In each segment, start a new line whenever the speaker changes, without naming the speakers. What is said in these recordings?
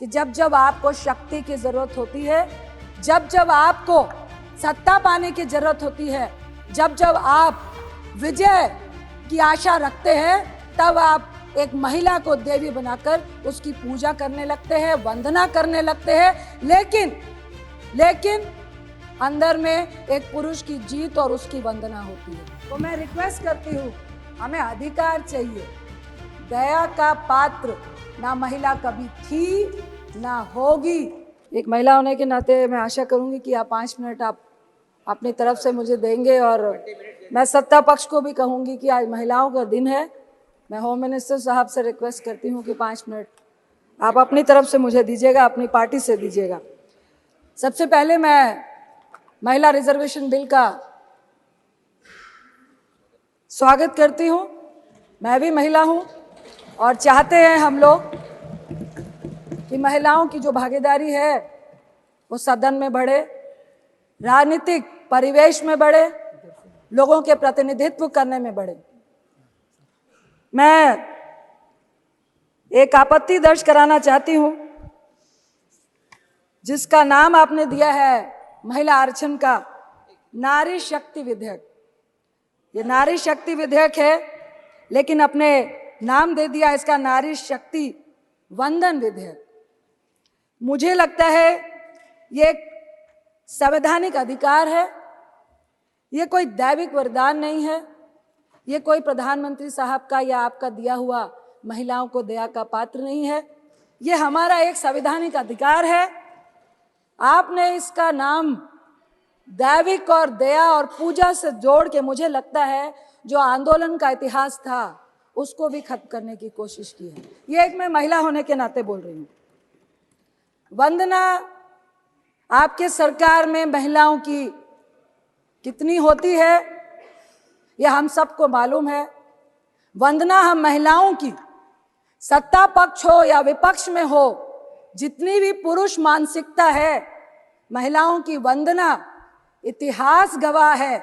कि जब जब आपको शक्ति की जरूरत होती है, जब जब आपको सत्ता पाने की जरूरत होती है, जब जब आप विजय की आशा रखते हैं, तब आप एक महिला को देवी बनाकर उसकी पूजा करने लगते हैं, वंदना करने लगते हैं। लेकिन अंदर में एक पुरुष की जीत और उसकी वंदना होती है। तो मैं रिक्वेस्ट करती हूँ, हमें अधिकार चाहिए। दया का पात्र ना महिला कभी थी ना होगी। एक महिला होने के नाते मैं आशा करूंगी कि आप 5 मिनट आप अपनी तरफ से मुझे देंगे, और मैं सत्ता पक्ष को भी कहूंगी कि आज महिलाओं का दिन है। मैं होम मिनिस्टर साहब से रिक्वेस्ट करती हूँ कि 5 मिनट आप अपनी तरफ से मुझे दीजिएगा, अपनी पार्टी से दीजिएगा। सबसे पहले मैं महिला रिजर्वेशन बिल का स्वागत करती हूँ। मैं भी महिला हूँ और चाहते हैं हम लोग कि महिलाओं की जो भागीदारी है वो सदन में बढ़े, राजनीतिक परिवेश में बढ़े, लोगों के प्रतिनिधित्व करने में बढ़े। मैं एक आपत्ति दर्ज कराना चाहती हूं, जिसका नाम आपने दिया है महिला आरक्षण का नारी शक्ति विधेयक। ये नारी शक्ति विधेयक है, लेकिन अपने नाम दे दिया इसका नारी शक्ति वंदन विधेयक। मुझे लगता है ये एक संवैधानिक अधिकार है, ये कोई दैविक वरदान नहीं है, ये कोई प्रधानमंत्री साहब का या आपका दिया हुआ महिलाओं को दया का पात्र नहीं है। ये हमारा एक संवैधानिक अधिकार है। आपने इसका नाम दैविक और दया और पूजा से जोड़ के, मुझे लगता है जो आंदोलन का इतिहास था उसको भी खत्म करने की कोशिश की है। ये एक मैं महिला होने के नाते बोल रही हूँ। वंदना आपके सरकार में महिलाओं की कितनी होती है यह हम सबको मालूम है। वंदना हम महिलाओं की, सत्ता पक्ष हो या विपक्ष में हो, जितनी भी पुरुष मानसिकता है, महिलाओं की वंदना इतिहास गवाह है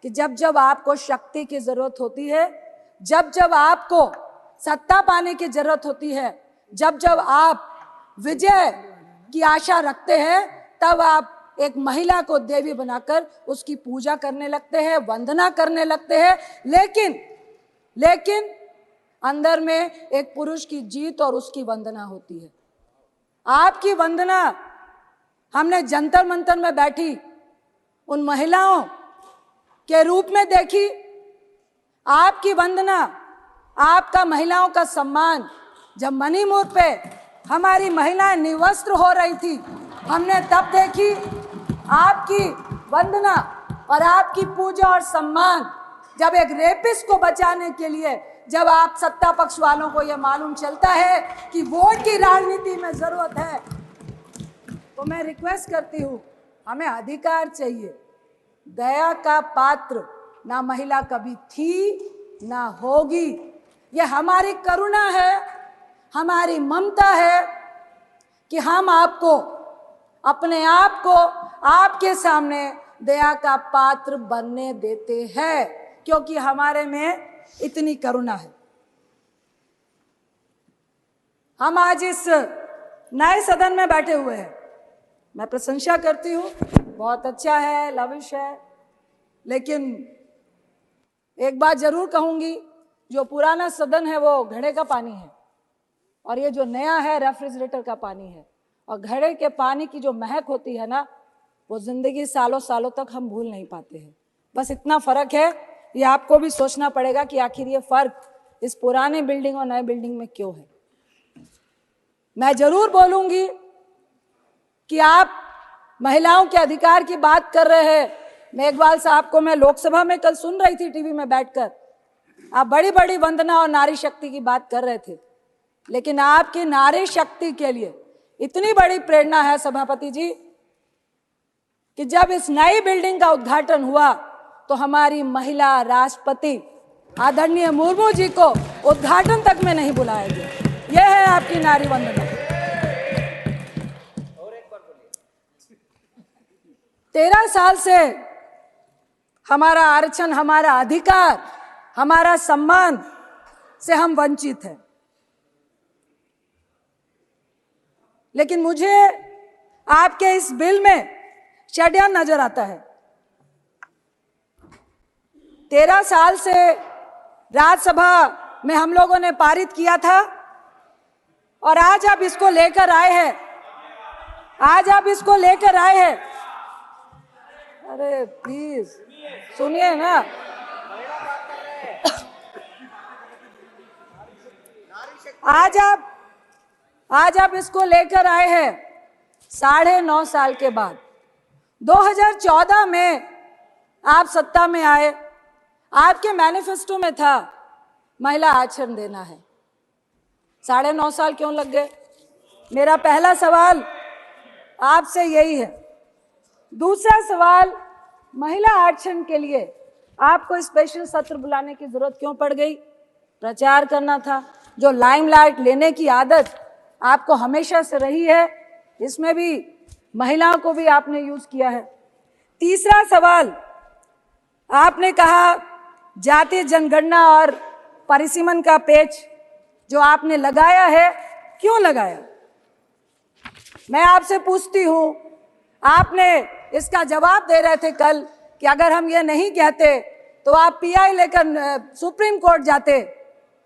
कि जब जब आपको शक्ति की जरूरत होती है, जब जब आपको सत्ता पाने की जरूरत होती है, जब जब आप विजय की आशा रखते हैं, तब आप एक महिला को देवी बनाकर उसकी पूजा करने लगते हैं, वंदना करने लगते हैं। लेकिन अंदर में एक पुरुष की जीत और उसकी वंदना होती है। आपकी वंदना हमने जंतर मंतर में बैठी उन महिलाओं के रूप में देखी। आपकी वंदना, आपका महिलाओं का सम्मान जब मणिपुर पे हमारी महिलाएं निवस्त्र हो रही थी, हमने तब देखी। आपकी वंदना और आपकी पूजा और सम्मान जब एक रेपिस्ट को बचाने के लिए, जब आप सत्ता पक्ष वालों को यह मालूम चलता है कि वोट की राजनीति में जरूरत है, तो मैं रिक्वेस्ट करती हूँ, हमें अधिकार चाहिए। दया का पात्र ना महिला कभी थी ना होगी। यह हमारी करुणा है, हमारी ममता है कि हम आपको, अपने आप को आपके सामने दया का पात्र बनने देते हैं, क्योंकि हमारे में इतनी करुणा है। हम आज इस नए सदन में बैठे हुए हैं। मैं प्रशंसा करती हूँ, बहुत अच्छा है, लविश है, लेकिन एक बात जरूर कहूंगी, जो पुराना सदन है वो घड़े का पानी है और ये जो नया है रेफ्रिजरेटर का पानी है। और घड़े के पानी की जो महक होती है ना, वो जिंदगी सालों सालों तक हम भूल नहीं पाते हैं। बस इतना फर्क है, ये आपको भी सोचना पड़ेगा कि आखिर ये फर्क इस पुराने बिल्डिंग और नए बिल्डिंग में क्यों है। मैं जरूर बोलूंगी कि आप महिलाओं के अधिकार की बात कर रहे हैं। मेघवाल साहब को मैं लोकसभा में कल सुन रही थी टीवी में बैठकर, आप बड़ी बड़ी वंदना और नारी शक्ति की बात कर रहे थे, लेकिन आपकी नारी शक्ति के लिए इतनी बड़ी प्रेरणा है सभापति जी कि जब इस नई बिल्डिंग का उद्घाटन हुआ तो हमारी महिला राष्ट्रपति आदरणीय मुर्मू जी को उद्घाटन तक में नहीं बुलाया गया। यह है आपकी नारी वंदना। 13 साल से हमारा आरक्षण, हमारा अधिकार, हमारा सम्मान से हम वंचित हैं। लेकिन मुझे आपके इस बिल में षड्यंत्र नजर आता है। 13 साल से राज्यसभा में हम लोगों ने पारित किया था और आज आप इसको लेकर आए हैं, अरे प्लीज सुनिए ना। आज आप इसको लेकर आए हैं 9.5 साल के बाद। 2014 में आप सत्ता में आए, आपके मैनिफेस्टो में था महिला आरक्षण देना है। 9.5 साल क्यों लग गए? मेरा पहला सवाल आपसे यही है। दूसरा सवाल, महिला आरक्षण के लिए आपको स्पेशल सत्र बुलाने की जरूरत क्यों पड़ गई? प्रचार करना था। जो लाइमलाइट लेने की आदत आपको हमेशा से रही है, इसमें भी महिलाओं को भी आपने यूज किया है। तीसरा सवाल, आपने कहा जातीय जनगणना और परिसीमन का पेच जो आपने लगाया है, क्यों लगाया? मैं आपसे पूछती हूं, आपने इसका जवाब दे रहे थे कल कि अगर हम ये नहीं कहते तो आप पीआई लेकर सुप्रीम कोर्ट जाते।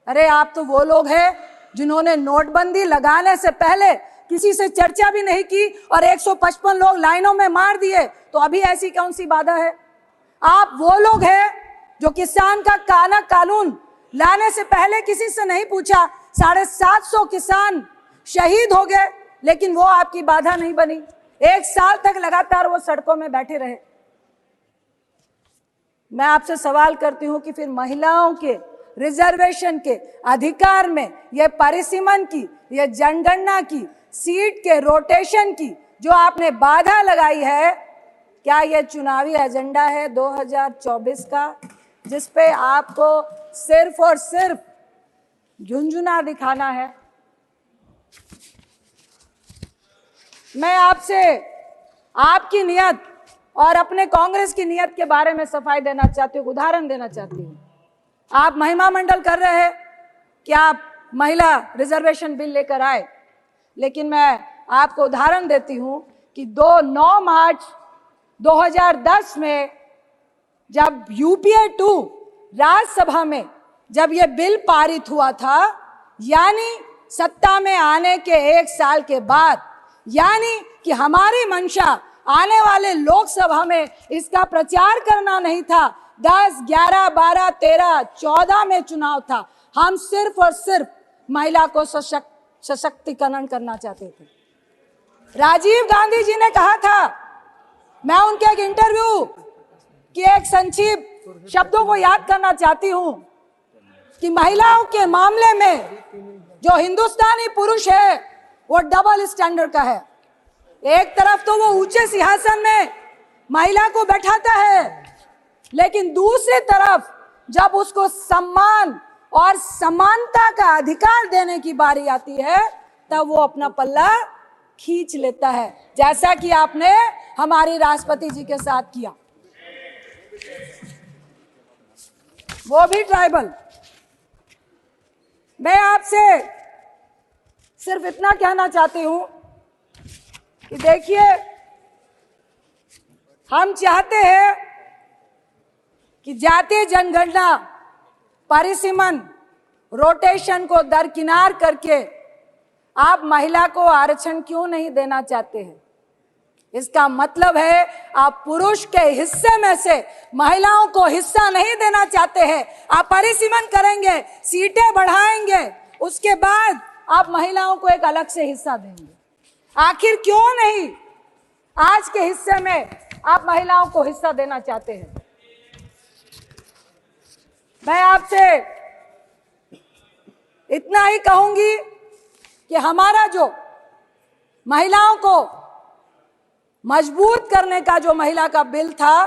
अरे आप तो वो लोग हैं जिन्होंने नोटबंदी लगाने से पहले किसी से चर्चा भी नहीं की और 155 लोग लाइनों में मार दिए, तो अभी ऐसी कौन सी बाधा है? आप वो लोग हैं जो किसान का काला कानून लाने से पहले किसी से नहीं पूछा, 750 किसान शहीद हो गए, लेकिन वो आपकी बाधा नहीं बनी। 1 साल तक लगातार वो सड़कों में बैठे रहे। मैं आपसे सवाल करती हूं कि फिर महिलाओं के रिजर्वेशन के अधिकार में ये परिसीमन की, ये जनगणना की, सीट के रोटेशन की जो आपने बाधा लगाई है, क्या ये चुनावी एजेंडा है 2024 का, जिस पे आपको सिर्फ और सिर्फ झुंझुना दिखाना है? मैं आपसे आपकी नियत और अपने कांग्रेस की नियत के बारे में सफाई देना चाहती हूँ, उदाहरण देना चाहती हूँ। आप महिमा मंडल कर रहे हैं कि आप महिला रिजर्वेशन बिल लेकर आए, लेकिन मैं आपको उदाहरण देती हूं कि 9 मार्च 2010 में जब यूपीए 2 राज्यसभा में जब यह बिल पारित हुआ था, यानी सत्ता में आने के 1 साल के बाद, यानी कि हमारी मंशा आने वाले लोकसभा में इसका प्रचार करना नहीं था। 10, 11, 12, 13, 14 में चुनाव था। हम सिर्फ और सिर्फ महिला को सशक्तिकरण करना चाहते थे। राजीव गांधी जी ने कहा था, मैं उनके एक इंटरव्यू की एक संक्षिप्त शब्दों को याद करना चाहती हूं कि महिलाओं के मामले में जो हिंदुस्तानी पुरुष है वो डबल स्टैंडर्ड का है। एक तरफ तो वो ऊंचे सिंहासन में महिला को बैठाता है, लेकिन दूसरी तरफ जब उसको सम्मान और समानता का अधिकार देने की बारी आती है, तब वो अपना पल्ला खींच लेता है, जैसा कि आपने हमारी राष्ट्रपति जी के साथ किया, वो भी ट्राइबल। मैं आपसे सिर्फ इतना कहना चाहती हूं कि देखिए, हम चाहते हैं कि जातीय जनगणना, परिसीमन, रोटेशन को दरकिनार करके आप महिला को आरक्षण क्यों नहीं देना चाहते हैं? इसका मतलब है आप पुरुष के हिस्से में से महिलाओं को हिस्सा नहीं देना चाहते हैं। आप परिसीमन करेंगे, सीटें बढ़ाएंगे, उसके बाद आप महिलाओं को एक अलग से हिस्सा देंगे। आखिर क्यों नहीं आज के हिस्से में आप महिलाओं को हिस्सा देना चाहते हैं? मैं आपसे इतना ही कहूंगी कि हमारा जो महिलाओं को मजबूत करने का जो महिला का बिल था,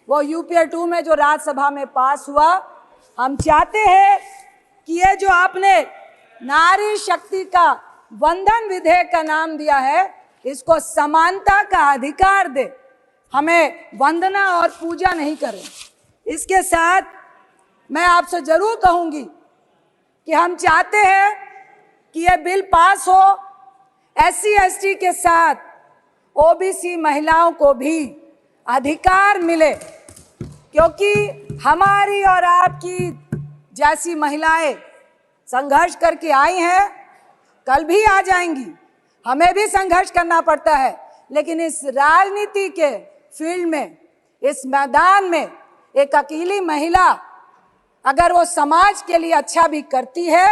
वो यूपीए 2 में जो राज्यसभा में पास हुआ, हम चाहते हैं कि ये जो आपने नारी शक्ति का वंदन विधेयक का नाम दिया है, इसको समानता का अधिकार दे, हमें वंदना और पूजा नहीं करें। इसके साथ मैं आपसे जरूर कहूंगी कि हम चाहते हैं कि यह बिल पास हो, SC ST के साथ OBC महिलाओं को भी अधिकार मिले, क्योंकि हमारी और आपकी जैसी महिलाएं संघर्ष करके आई हैं, कल भी आ जाएंगी। हमें भी संघर्ष करना पड़ता है, लेकिन इस राजनीति के फील्ड में, इस मैदान में एक अकेली महिला अगर वो समाज के लिए अच्छा भी करती है,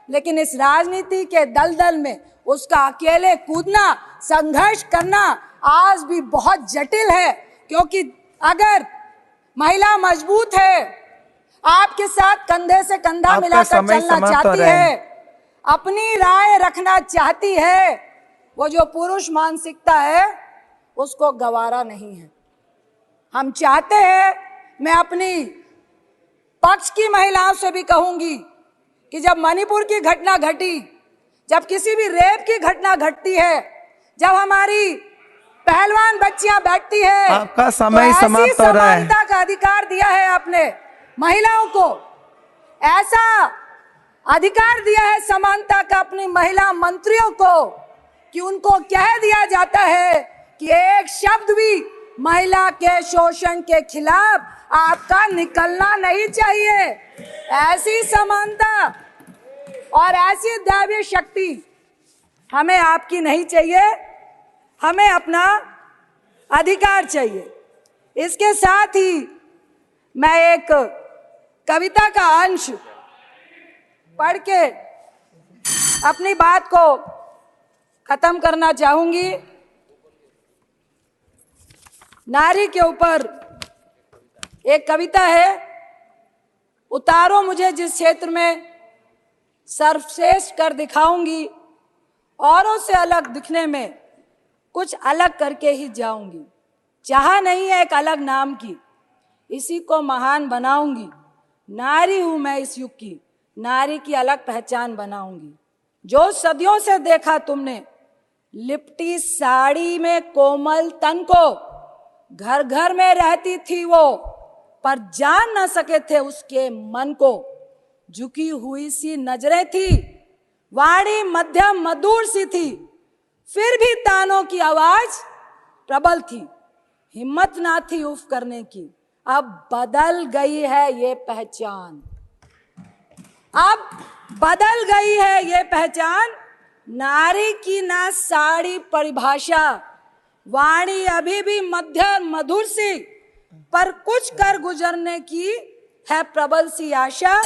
लेकिन इस राजनीति के दलदल में उसका अकेले कूदना, संघर्ष करना आज भी बहुत जटिल है। क्योंकि अगर महिला मजबूत है, आपके साथ कंधे से कंधा मिलाकर चलना चाहती है, अपनी राय रखना चाहती है, वो जो पुरुष मानसिकता है उसको गवारा नहीं है। हम चाहते हैं, मैं अपनी पक्ष की महिलाओं से भी कहूंगी कि जब मणिपुर की घटना घटी, जब किसी भी रेप की घटना घटती है, जब हमारी पहलवान बच्चियां बैठती है,
आपका समय
तो
समाप्त हो रहा है।
समानता का अधिकार दिया है आपने महिलाओं को, ऐसा अधिकार दिया है समानता का अपनी महिला मंत्रियों को कि उनको कह दिया जाता है कि एक शब्द भी महिला के शोषण के खिलाफ आपका निकलना नहीं चाहिए। ऐसी समानता और ऐसी दैवीय शक्ति हमें आपकी नहीं चाहिए, हमें अपना अधिकार चाहिए। इसके साथ ही मैं एक कविता का अंश पढ़ के अपनी बात को खत्म करना चाहूंगी। नारी के ऊपर एक कविता है, उतारो मुझे जिस क्षेत्र में सर्वश्रेष्ठ कर दिखाऊंगी, औरों से अलग दिखने में कुछ अलग करके ही जाऊंगी। चाह नहीं है एक अलग नाम की, इसी को महान बनाऊंगी। नारी हूं मैं इस युग की, नारी की अलग पहचान बनाऊंगी। जो सदियों से देखा तुमने लिपटी साड़ी में कोमल तन को, घर घर में रहती थी वो पर जान न सके थे उसके मन को। झुकी हुई सी नजरें थी, वाणी मध्यम मधुर सी थी, फिर भी तानों की आवाज प्रबल थी। हिम्मत ना थी उफ करने की, अब बदल गई है ये पहचान। अब बदल गई है ये पहचान, नारी की ना साड़ी परिभाषा, वाणी अभी भी मध्यम मधुर सी, पर कुछ कर गुजरने की है प्रबल सी आशा।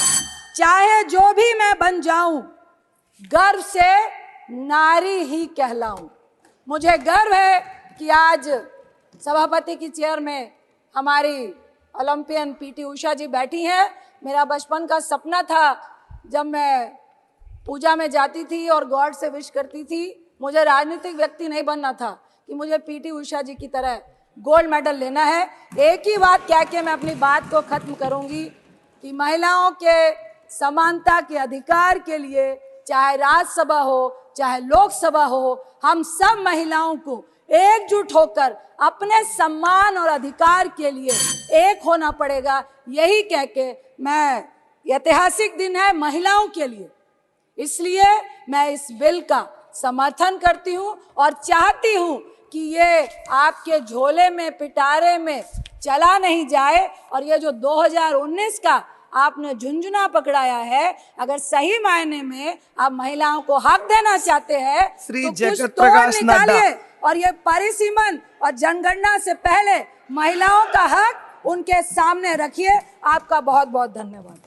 चाहे जो भी मैं बन जाऊं, गर्व से नारी ही कहलाऊं। मुझे गर्व है कि आज सभापति की चेयर में हमारी ओलंपियन PT उषा जी बैठी हैं। मेरा बचपन का सपना था, जब मैं पूजा में जाती थी और गॉड से विश करती थी, मुझे राजनीतिक व्यक्ति नहीं बनना था, कि मुझे PT उषा जी की तरह गोल्ड मेडल लेना है। एक ही बात कह के मैं अपनी बात को खत्म करूंगी कि महिलाओं के समानता के अधिकार के लिए, चाहे राज्यसभा हो चाहे लोकसभा हो, हम सब महिलाओं को एकजुट होकर अपने सम्मान और अधिकार के लिए एक होना पड़ेगा। यही कह के मैं, ऐतिहासिक दिन है महिलाओं के लिए, इसलिए मैं इस बिल का समर्थन करती हूं और चाहती हूं कि ये आपके झोले में, पिटारे में चला नहीं जाए। और ये जो 2019 का आपने झुंझुना पकड़ाया है, अगर सही मायने में आप महिलाओं को हक देना चाहते हैं तो कुछ तोड़ निकालिए और ये परिसीमन और जनगणना से पहले महिलाओं का हक उनके सामने रखिए। आपका बहुत बहुत धन्यवाद।